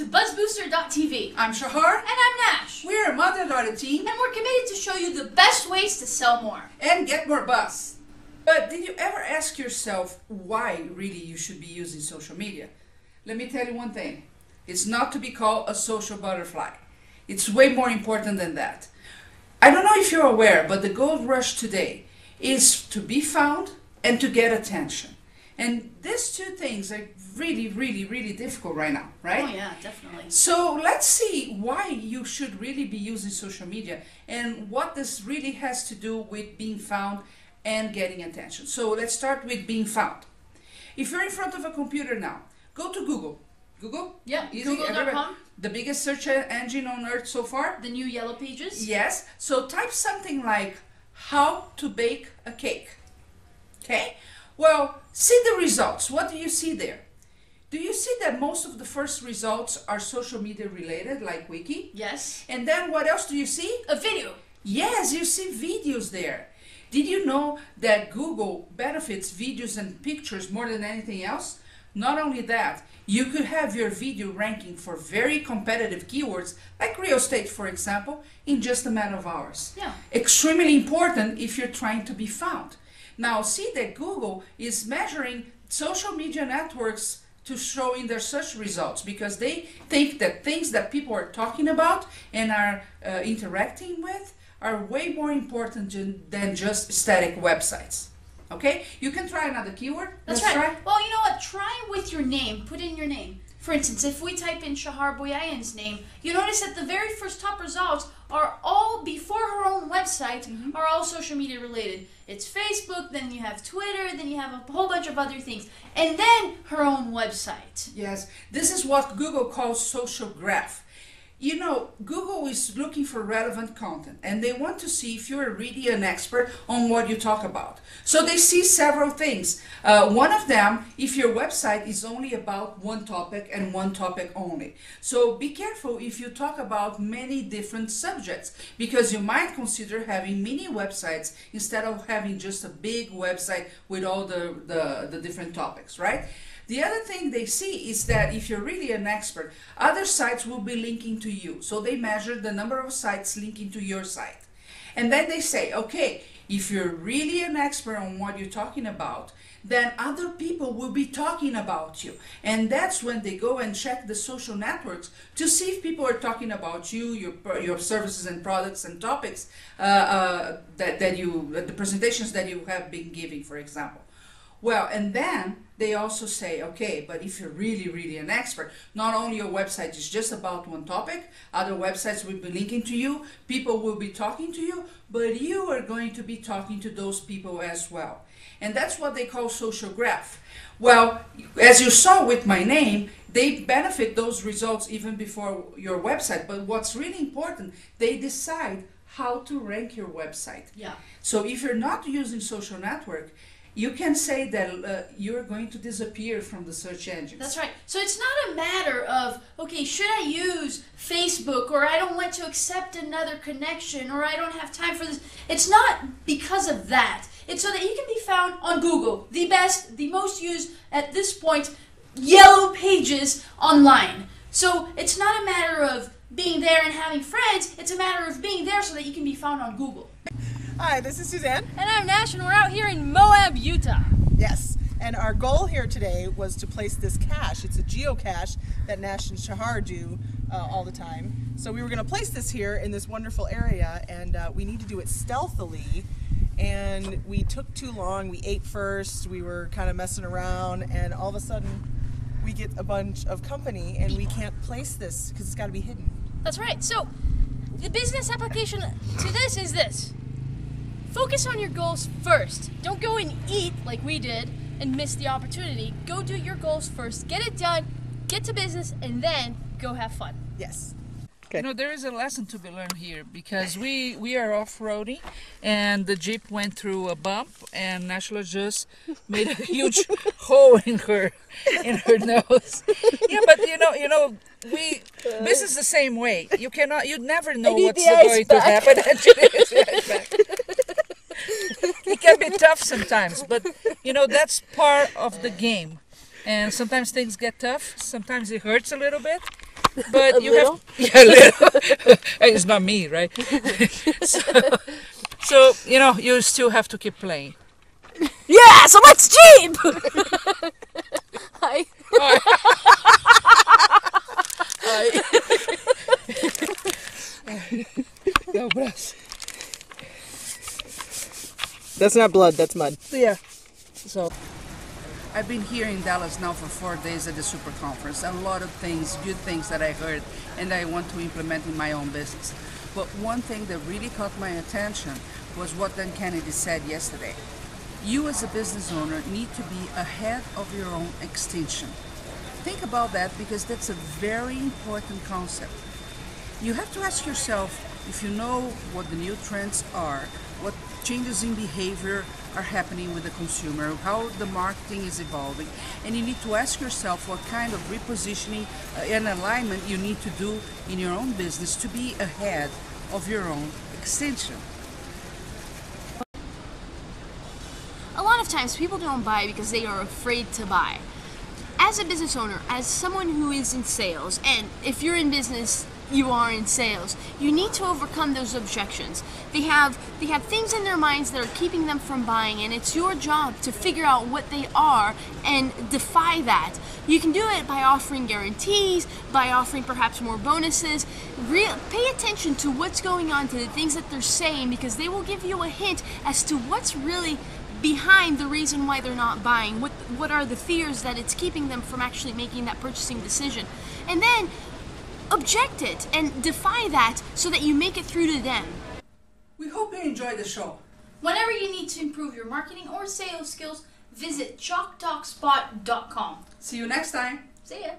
to Buzzbooster.tv. I'm Shahar. And I'm Nash. We're a mother-daughter team. And we're committed to show you the best ways to sell more. And get more buzz. But did you ever ask yourself why really you should be using social media? Let me tell you one thing. It's not to be called a social butterfly. It's way more important than that. I don't know if you're aware, but the gold rush today is to be found and to get attention. And these two things are really difficult right now, right? Oh yeah, definitely. So let's see why you should really be using social media and what this really has to do with being found and getting attention. So let's start with being found. If you're in front of a computer now, go to Google. Google? Yeah, easy. Google.com. The biggest search engine on earth so far. The new yellow pages. Yes. So type something like how to bake a cake. Okay? Well, see the results. What do you see there? Do you see that most of the first results are social media related, like Wiki? Yes. And then what else do you see? A video. Yes, you see videos there. Did you know that Google benefits videos and pictures more than anything else? Not only that, you could have your video ranking for very competitive keywords, like real estate, for example, in just a matter of hours. Yeah. Extremely important if you're trying to be found. Now, see that Google is measuring social media networks to show in their search results because they think that things that people are talking about and are interacting with are way more important than just static websites. Okay? You can try another keyword. That's Let's right. try. Well, you know what? Try with your name. Put in your name. For instance, if we type in Shahar Boyayan's name, you notice that the very first top results are all, before her own website, are all social media related. It's Facebook, then you have Twitter, then you have a whole bunch of other things, and then her own website. Yes, this is what Google calls social graph. You know, Google is looking for relevant content and they want to see if you're really an expert on what you talk about. So they see several things. One of them, if your website is only about one topic and one topic only. So be careful if you talk about many different subjects because you might consider having mini websites instead of having just a big website with all the different topics, right? The other thing they see is that if you're really an expert, other sites will be linking to you. So they measure the number of sites linking to your site. And then they say, okay, if you're really an expert on what you're talking about, then other people will be talking about you. And that's when they go and check the social networks to see if people are talking about you, your services and products and topics, the presentations that you have been giving, for example. Well, and then they also say, okay, but if you're really an expert, not only your website is just about one topic, other websites will be linking to you, people will be talking to you, but you are going to be talking to those people as well. And that's what they call social graph. Well, as you saw with my name, they benefit those results even before your website. But what's really important, they decide how to rank your website. Yeah. So if you're not using social network, you can say that you're going to disappear from the search engines. That's right. So it's not a matter of, okay, should I use Facebook, or I don't want to accept another connection, or I don't have time for this. It's not because of that. It's so that you can be found on Google, the best, the most used at this point, yellow pages online. So it's not a matter of being there and having friends. It's a matter of being there so that you can be found on Google. Hi, this is Suzanne. And I'm Nash, and we're out here in Moab, Utah. Yes, and our goal here today was to place this cache. It's a geocache that Nash and Shahar do all the time. So we were going to place this here in this wonderful area, and we need to do it stealthily. And we took too long. We ate first. We were kind of messing around, and all of a sudden we get a bunch of company, and we can't place this because it's got to be hidden. That's right. So the business application to this is this. Focus on your goals first. Don't go and eat like we did and miss the opportunity. Go do your goals first. Get it done, get to business, and then go have fun. Yes. Okay. You know, there is a lesson to be learned here because we are off-roading and the Jeep went through a bump and Nashla just made a huge hole in her nose. Yeah, but you know, this is the same way. You never know what's going to happen. It can be tough sometimes, but you know, that's part of the game. And sometimes things get tough, sometimes it hurts a little bit, But you little? have yeah, a little. It's not me, right? so you know, you still have to keep playing. Yeah, so let's cheat! Hi. Dá o braço. That's not blood, that's mud. Yeah. So I've been here in Dallas now for 4 days at the Super Conference. A lot of things, good things that I heard and I want to implement in my own business. But one thing that really caught my attention was what Dan Kennedy said yesterday. You as a business owner need to be ahead of your own extinction. Think about that because that's a very important concept. You have to ask yourself if you know what the new trends are, what changes in behavior are happening with the consumer, how the marketing is evolving, and you need to ask yourself what kind of repositioning and alignment you need to do in your own business to be ahead of your own extinction. A lot of times people don't buy because they are afraid to buy. As a business owner, as someone who is in sales, and if you're in business, you are in sales, you need to overcome those objections. They have things in their minds that are keeping them from buying, and it's your job to figure out what they are and defy that. You can do it by offering guarantees, by offering perhaps more bonuses. Pay attention to what's going on, to the things that they're saying, because they will give you a hint as to what's really behind the reason why they're not buying. What are the fears that it's keeping them from actually making that purchasing decision? And then object it and defy that so that you make it through to them. We hope you enjoyed the show. Whenever you need to improve your marketing or sales skills, visit chalktalkspot.com. See you next time. See ya.